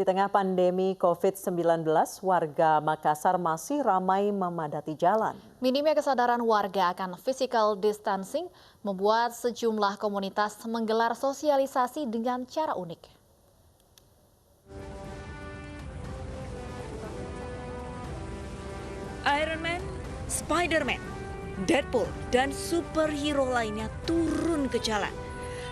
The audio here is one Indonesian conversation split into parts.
Di tengah pandemi COVID-19, warga Makassar masih ramai memadati jalan. Minimnya kesadaran warga akan physical distancing membuat sejumlah komunitas menggelar sosialisasi dengan cara unik. Iron Man, Spider-Man, Deadpool, dan superhero lainnya turun ke jalan.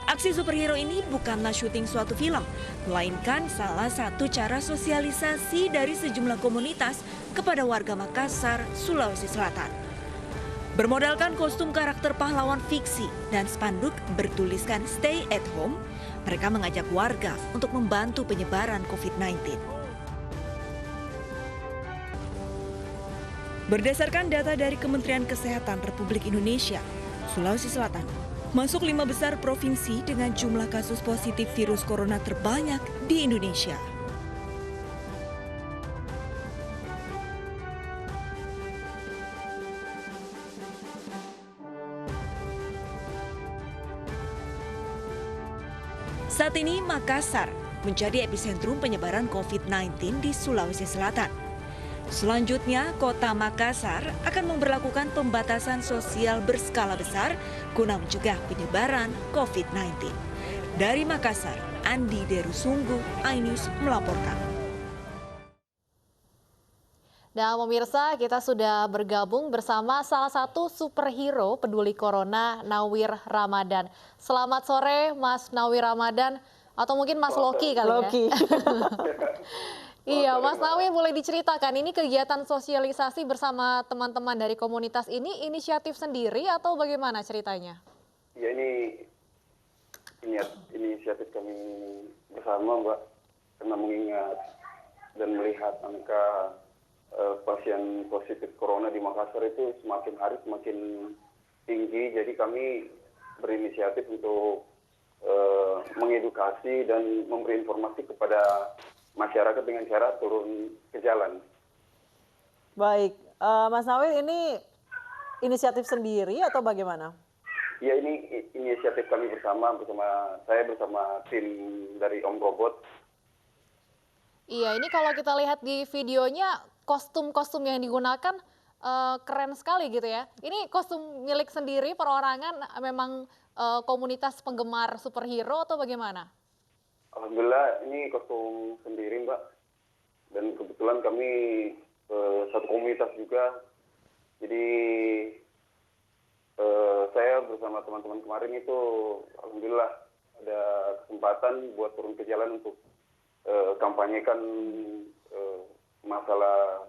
Aksi superhero ini bukanlah syuting suatu film, melainkan salah satu cara sosialisasi dari sejumlah komunitas kepada warga Makassar, Sulawesi Selatan. Bermodalkan kostum karakter pahlawan fiksi dan spanduk bertuliskan "Stay at Home", mereka mengajak warga untuk membantu penyebaran COVID-19. Berdasarkan data dari Kementerian Kesehatan Republik Indonesia, Sulawesi Selatan masuk 5 besar provinsi dengan jumlah kasus positif virus corona terbanyak di Indonesia. Saat ini Makassar menjadi epicentrum penyebaran COVID-19 di Sulawesi Selatan. Selanjutnya, Kota Makassar akan memberlakukan pembatasan sosial berskala besar guna mencegah penyebaran COVID-19. Dari Makassar, Andi Derusunggu, iNews melaporkan. Dan pemirsa, kita sudah bergabung bersama salah satu superhero peduli corona, Nawir Ramadan. Selamat sore, Mas Nawir Ramadan, atau mungkin Mas Loki kali ya. Loki. Iya, Mas Nawir, boleh diceritakan ini kegiatan sosialisasi bersama teman-teman dari komunitas ini inisiatif sendiri atau bagaimana ceritanya? Ya, ini inisiatif kami bersama, Mbak, karena mengingat dan melihat angka pasien positif corona di Makassar itu semakin hari semakin tinggi, jadi kami berinisiatif untuk mengedukasi dan memberi informasi kepada masyarakat dengan cara turun ke jalan. Baik, Mas Nawir, ini inisiatif sendiri atau bagaimana? Ya, ini inisiatif kami bersama tim dari Om Robot. Iya, ini kalau kita lihat di videonya kostum-kostum yang digunakan keren sekali gitu ya. Ini kostum milik sendiri perorangan, memang komunitas penggemar superhero atau bagaimana? Alhamdulillah ini kostum sendiri, Mbak, dan kebetulan kami satu komunitas juga, jadi saya bersama teman-teman kemarin itu alhamdulillah ada kesempatan buat turun ke jalan untuk kampanyekan masalah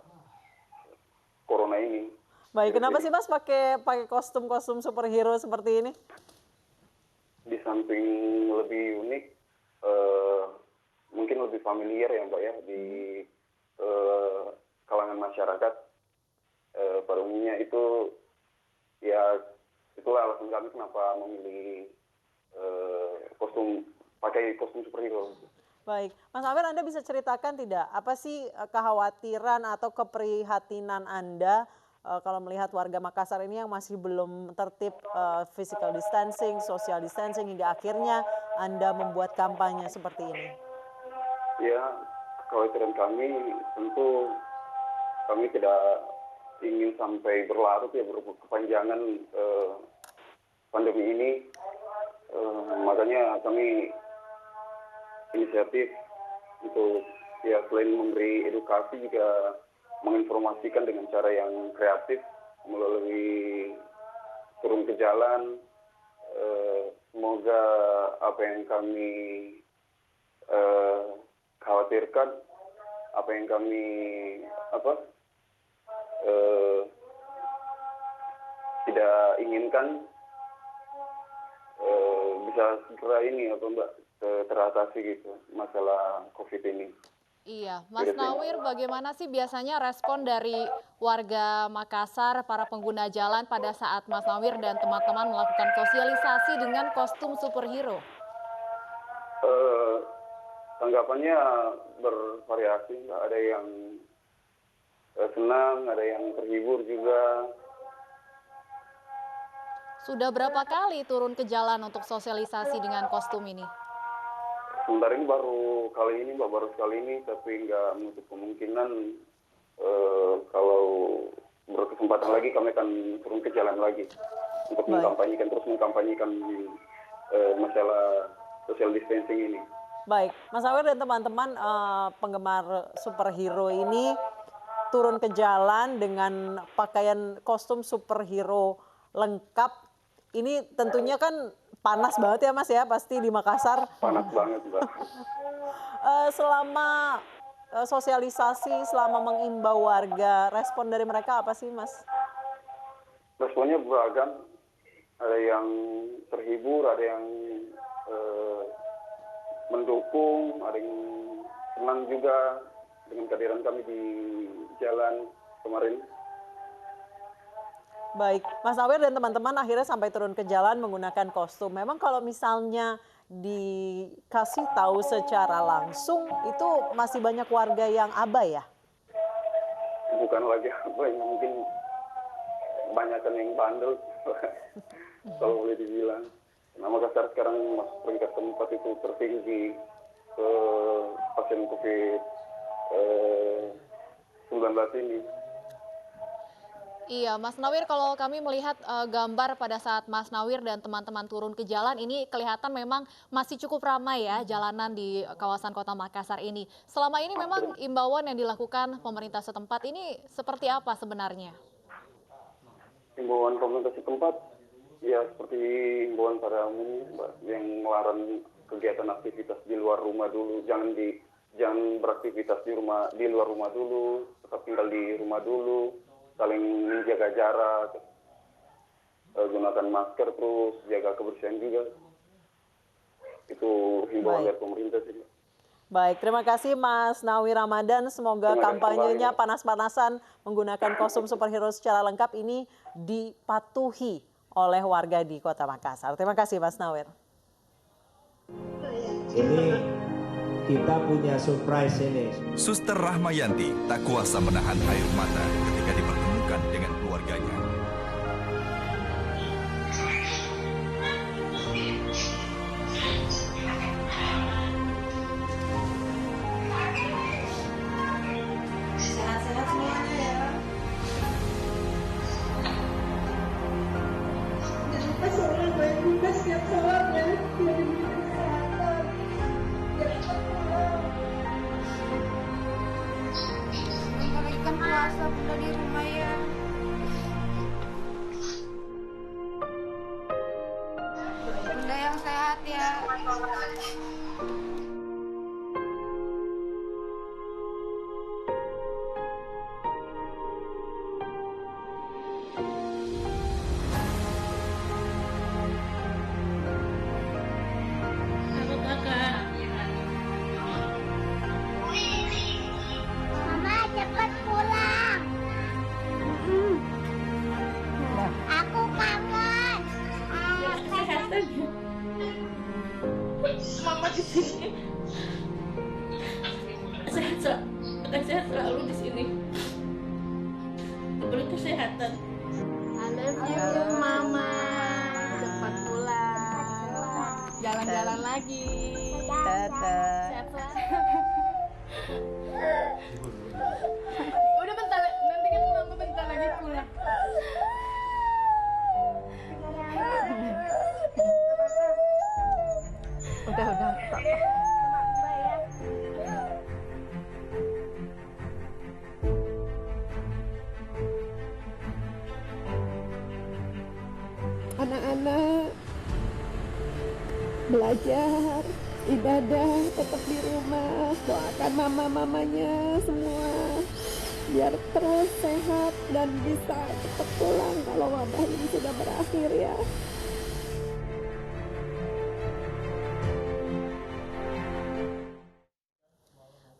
corona ini. Baik, kenapa sih Mas pakai kostum-kostum superhero seperti ini? Di samping lebih unik, mungkin lebih familiar ya, Mbak, ya, di kalangan masyarakat pada umumnya itu, ya itulah alasan kami kenapa memilih pakai kostum superhero. Baik, Mas Nawir, Anda bisa ceritakan tidak apa sih kekhawatiran atau keprihatinan Anda kalau melihat warga Makassar ini yang masih belum tertib physical distancing, social distancing, hingga akhirnya Anda membuat kampanye seperti ini? Ya, kekhawatiran kami tentu kami tidak ingin sampai berlarut ya, berkepanjangan pandemi ini. Makanya kami inisiatif untuk ya selain memberi edukasi juga menginformasikan dengan cara yang kreatif melalui turun ke jalan. Semoga apa yang kami khawatirkan, apa yang kami tidak inginkan bisa segera Mbak, teratasi gitu masalah COVID ini. Iya, Mas Nawir, bagaimana sih biasanya respon dari warga Makassar, para pengguna jalan pada saat Mas Nawir dan teman-teman melakukan sosialisasi dengan kostum superhero? Tanggapannya bervariasi, ada yang senang, ada yang terhibur juga. Sudah berapa kali turun ke jalan untuk sosialisasi dengan kostum ini? sementara ini baru sekali ini, tapi nggak menutup kemungkinan kalau berkesempatan lagi kami akan turun ke jalan lagi untuk mengkampanyekan masalah social distancing ini. Baik, Mas Nawir dan teman-teman penggemar superhero ini turun ke jalan dengan pakaian kostum superhero lengkap. Ini tentunya kan panas banget ya Mas ya, pasti di Makassar. Panas banget, Mbak. Selama sosialisasi, selama mengimbau warga, respon dari mereka apa sih Mas? Responnya beragam, ada yang terhibur, ada yang mendukung, ada yang senang juga dengan kehadiran kami di jalan kemarin. Baik, Mas Nawir dan teman-teman akhirnya sampai turun ke jalan menggunakan kostum. Memang kalau misalnya dikasih tahu secara langsung, itu masih banyak warga yang abai ya? Bukan lagi apa yang mungkin kebanyakan yang bandel, kalau boleh dibilang. Nah, Makassar sekarang masuk peringkat keempat itu tertinggi ke pasien COVID-19 ini. Iya, Mas Nawir, kalau kami melihat gambar pada saat Mas Nawir dan teman-teman turun ke jalan, ini kelihatan memang masih cukup ramai ya jalanan di kawasan Kota Makassar ini. Selama ini memang imbauan yang dilakukan pemerintah setempat ini seperti apa sebenarnya? Imbauan pemerintah setempat ya seperti imbauan pada umumnya, Mbak, yang melarang kegiatan aktivitas di luar rumah dulu, jangan beraktivitas di luar rumah dulu, tetap tinggal di rumah dulu, saling menjaga jarak, gunakan masker, terus jaga kebersihan juga. Itu himbauan dari pemerintah sih. Baik, terima kasih Mas Nawir Ramadan. Semoga kampanyenya panas-panasan menggunakan kostum superhero secara lengkap ini dipatuhi oleh warga di Kota Makassar. Terima kasih Mas Nawir. Ini kita punya surprise ini. Suster Rahmayanti tak kuasa menahan air mata ketika dipertemukan dengan keluarganya. Sehat-sehat semuanya ya. Jangan lupa sholat, banyak juga setiap sholat ya. Biar diberikan kesehatan. Biar cepat pulang. Bentar lagi kan puasa, bunda di rumah ya. Bunda yang sehat ya. Mama cepat pulang. Aku kangen. Mama di sini. Sehat, akan sehat selalu di sini. Diberi kesehatan. I love you, Mama. Cepat pulang. Jalan-jalan lagi. Dadah. Sehat selalu. Udah bentar, nanti kan Mama bentar lagi pulang. Udah. Anak-anak belajar, ibadah, tetap di rumah. Doakan mama-mamanya semua biar terus sehat dan bisa cepat pulang kalau wabah ini sudah berakhir ya.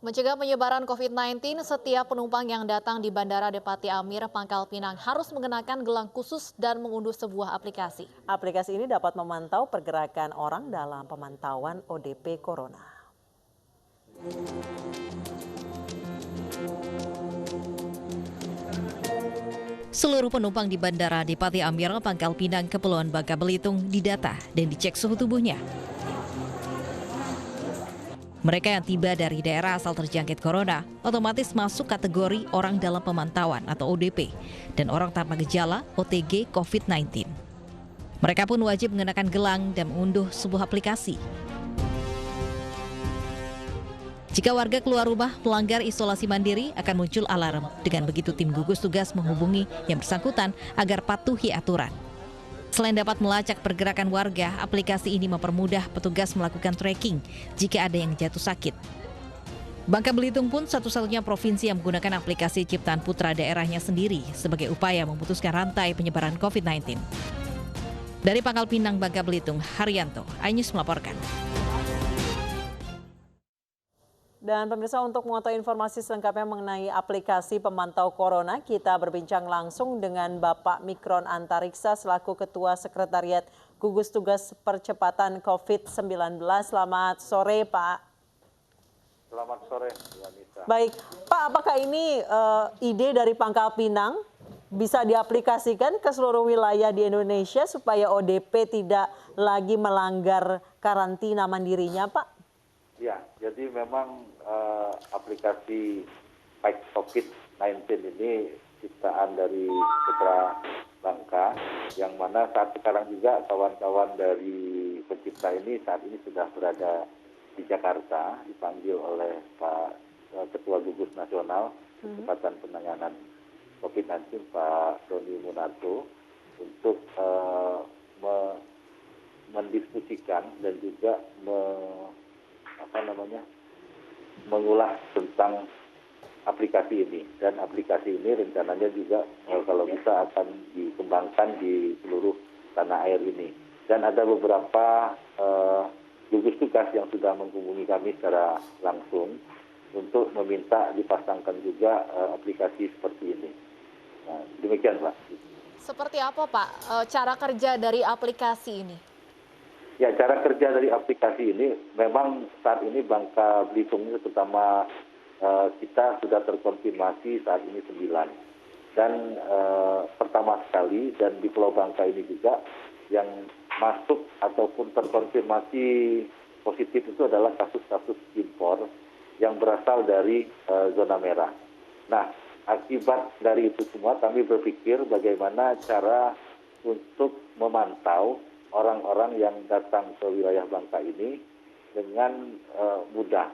Mencegah penyebaran COVID-19, setiap penumpang yang datang di Bandara Depati Amir, Pangkal Pinang harus mengenakan gelang khusus dan mengunduh sebuah aplikasi. Aplikasi ini dapat memantau pergerakan orang dalam pemantauan ODP Corona. Seluruh penumpang di Bandara Depati Amir, Pangkal Pinang, Kepulauan Bangka Belitung didata dan dicek suhu tubuhnya. Mereka yang tiba dari daerah asal terjangkit corona otomatis masuk kategori orang dalam pemantauan atau ODP dan orang tanpa gejala OTG COVID-19. Mereka pun wajib mengenakan gelang dan mengunduh sebuah aplikasi. Jika warga keluar rumah melanggar isolasi mandiri akan muncul alarm. Dengan begitu tim gugus tugas menghubungi yang bersangkutan agar patuhi aturan. Selain dapat melacak pergerakan warga, aplikasi ini mempermudah petugas melakukan tracking jika ada yang jatuh sakit. Bangka Belitung pun satu-satunya provinsi yang menggunakan aplikasi ciptaan putra daerahnya sendiri sebagai upaya memutuskan rantai penyebaran COVID-19. Dari Pangkal Pinang, Bangka Belitung, Haryanto, iNews melaporkan. Dan pemirsa, untuk mengetahui informasi selengkapnya mengenai aplikasi pemantau corona, kita berbincang langsung dengan Bapak Mikron Antariksa selaku Ketua Sekretariat Gugus Tugas Percepatan COVID-19. Selamat sore, Pak. Selamat sore, Wanita. Baik, Pak, apakah ini ide dari Pangkal Pinang bisa diaplikasikan ke seluruh wilayah di Indonesia supaya ODP tidak lagi melanggar karantina mandirinya, Pak? Ya, jadi memang aplikasi Fight COVID-19 ini ciptaan dari Putra Bangka, yang mana saat sekarang juga kawan-kawan dari pencipta ini saat ini sudah berada di Jakarta, dipanggil oleh Pak Ketua Gugus Nasional Percepatan Penanganan COVID-19 Pak Doni Munarto untuk mendiskusikan dan juga mengulas tentang aplikasi ini, dan aplikasi ini rencananya juga kalau bisa akan dikembangkan di seluruh tanah air ini. Dan ada beberapa gugus tugas yang sudah menghubungi kami secara langsung untuk meminta dipasangkan juga aplikasi seperti ini. Nah, demikian, Pak. Seperti apa, Pak, cara kerja dari aplikasi ini? Ya, cara kerja dari aplikasi ini memang saat ini Bangka Belitung ini terutama kita sudah terkonfirmasi saat ini 9. Dan pertama sekali, dan di Pulau Bangka ini juga yang masuk ataupun terkonfirmasi positif itu adalah kasus-kasus impor yang berasal dari zona merah. Nah, akibat dari itu semua kami berpikir bagaimana cara untuk memantau orang-orang yang datang ke wilayah Bangka ini dengan mudah.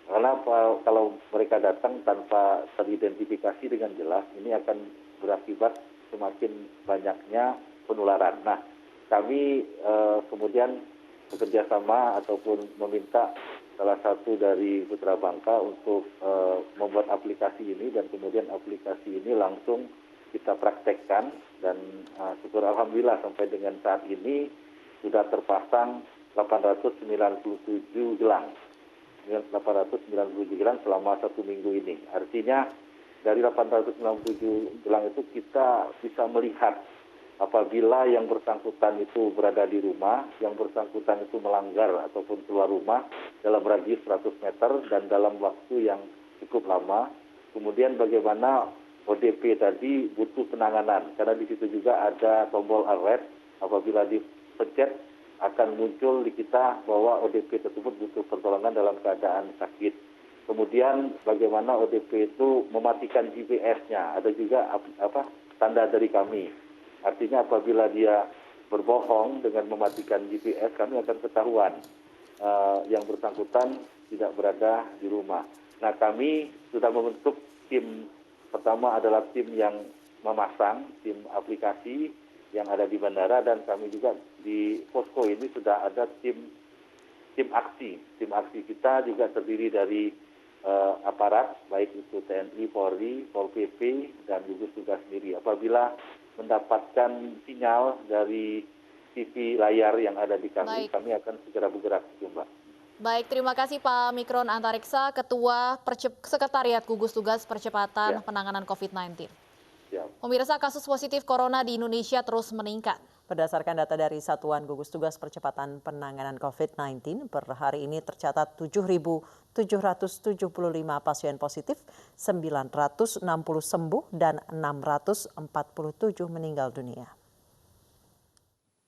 Karena kalau mereka datang tanpa teridentifikasi dengan jelas, ini akan berakibat semakin banyaknya penularan. Nah, kami kemudian bekerjasama ataupun meminta salah satu dari Putra Bangka untuk membuat aplikasi ini, dan kemudian aplikasi ini langsung kita praktekkan, dan syukur alhamdulillah sampai dengan saat ini sudah terpasang 897 gelang. 897 gelang selama 1 minggu ini. Artinya dari 897 gelang itu kita bisa melihat apabila yang bersangkutan itu berada di rumah, yang bersangkutan itu melanggar ataupun keluar rumah dalam radius 100 meter dan dalam waktu yang cukup lama. Kemudian bagaimana ODP tadi butuh penanganan, karena di situ juga ada tombol alert, apabila dipencet akan muncul di kita bahwa ODP tersebut butuh pertolongan dalam keadaan sakit. Kemudian bagaimana ODP itu mematikan GPS-nya, ada juga tanda dari kami. Artinya apabila dia berbohong dengan mematikan GPS, kami akan ketahuan yang bersangkutan tidak berada di rumah. Nah, kami sudah membentuk tim. Pertama adalah tim yang memasang, tim aplikasi yang ada di bandara, dan kami juga di posko ini sudah ada tim aksi. Tim aksi kita juga terdiri dari aparat, baik itu TNI, Polri, Pol PP, dan gugus tugas sendiri. Apabila mendapatkan sinyal dari TV layar yang ada di kami, kami akan segera bergerak, Mbak. Baik, terima kasih Pak Mikron Antariksa, Ketua Sekretariat Gugus Tugas Percepatan Penanganan COVID-19. Pemirsa, kasus positif corona di Indonesia terus meningkat. Berdasarkan data dari Satuan Gugus Tugas Percepatan Penanganan COVID-19, per hari ini tercatat 7.775 pasien positif, 960 sembuh, dan 647 meninggal dunia.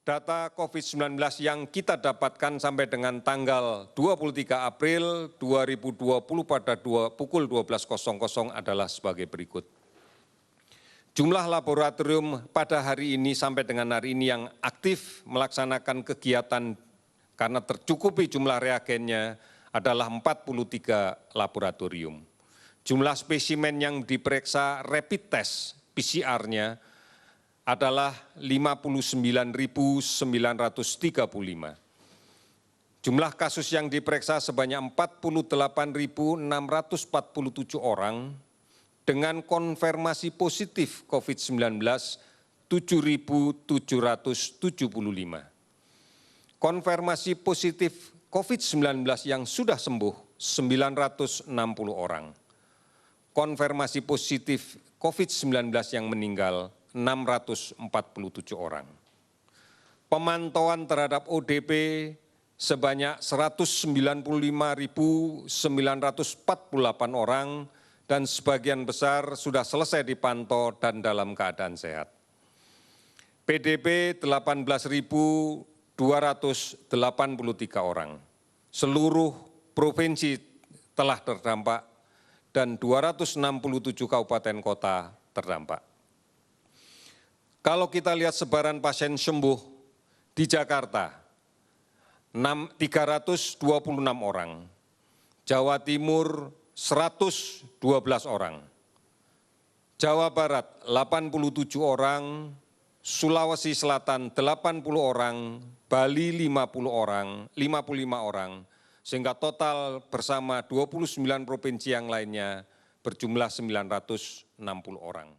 data COVID-19 yang kita dapatkan sampai dengan tanggal 23 April 2020 pada pukul 12.00 adalah sebagai berikut. Jumlah laboratorium pada hari ini sampai dengan hari ini yang aktif melaksanakan kegiatan karena tercukupi jumlah reagennya adalah 43 laboratorium. Jumlah spesimen yang diperiksa rapid test PCR-nya adalah 59.935. Jumlah kasus yang diperiksa sebanyak 48.647 orang dengan konfirmasi positif COVID-19 7.775. Konfirmasi positif COVID-19 yang sudah sembuh 960 orang. Konfirmasi positif COVID-19 yang meninggal 647 orang. Pemantauan terhadap ODP sebanyak 195.948 orang dan sebagian besar sudah selesai dipantau dan dalam keadaan sehat. PDP 18.283 orang. Seluruh provinsi telah terdampak dan 267 kabupaten kota terdampak. Kalau kita lihat sebaran pasien sembuh di Jakarta, 326 orang, Jawa Timur 112 orang, Jawa Barat 87 orang, Sulawesi Selatan 80 orang, Bali 55 orang, sehingga total bersama 29 provinsi yang lainnya berjumlah 960 orang.